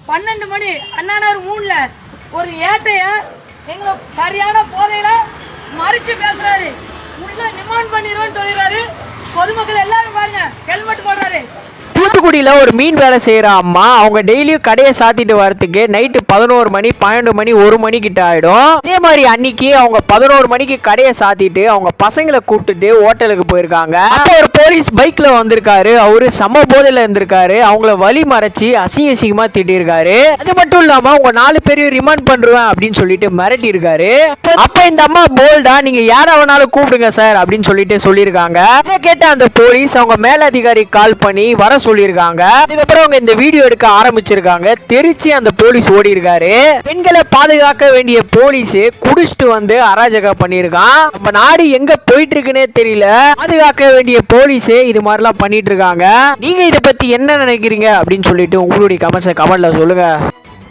12 மணி அண்ணாநகர் 3ல ஒரு ஏட்டைய எங்களை சரியான போதையில மறிச்சு பேசுறாரு. உள்ள டிமாண்ட் பண்ணிடுவேன்னு சொல்லிடுறாரு. பொதுமக்கள் எல்லாரும் பாருங்க, ஹெல்மெட் போடுறாரு. தூத்துக்குடியில் ஒரு மீன் வேலை செய்கிற அம்மா அவங்க டெய்லியும் கடையை சாத்திட்டு வரத்துக்கு நைட்டு 11 மணி 12 மணி 1 மணி கிட்ட ஆகிடும். அதே மாதிரி அன்னைக்கு அவங்க 11 மணிக்கு கடையை சாத்திட்டு அவங்க பசங்களை கூப்பிட்டுட்டு ஹோட்டலுக்கு போயிருக்காங்க. அப்போ ஒரு போலீஸ் பைக்கில் வந்திருக்காரு. அவரு சம போதையில் இருந்திருக்காரு. அவங்கள வழி மறைச்சி அசிங்கமாக திட்டிருக்காரு. அது மட்டும் இல்லாமல் அவங்க 4 பேரையும் ரிமாண்ட் பண்ணுவேன் அப்படின்னு சொல்லிட்டு மிரட்டி இருக்காரு. அப்போ இந்த அம்மா போல்டா நீங்க யாரை வேணாலும் கூப்பிடுங்க சார் அப்படின்னு சொல்லிட்டு சொல்லியிருக்காங்க. அதை கேட்ட அந்த போலீஸ் அவங்க மேலதிகாரி கால் பண்ணி வர சொல்லியிருக்காங்க. அதுக்கப்புறம் அவங்க இந்த வீடியோ எடுக்க ஆரம்பிச்சிருக்காங்க. தெரிச்சு அந்த போலீஸ் ஓடி இருக்காரு. பெண்களை பாதுகாக்க வேண்டிய போலீஸ் குடிச்சிட்டு வந்து அராஜகம் பண்ணிருக்கான். நம்ம நாடு எங்க போயிட்டு இருக்குன்னே தெரியல. பாதுகாக்க வேண்டிய போலீஸ் இது மாதிரிலாம் பண்ணிட்டு இருக்காங்க. நீங்க இதை பத்தி என்ன நினைக்கிறீங்க அப்படின்னு சொல்லிட்டு உங்களுடைய கமெண்ட்ல சொல்லுங்க.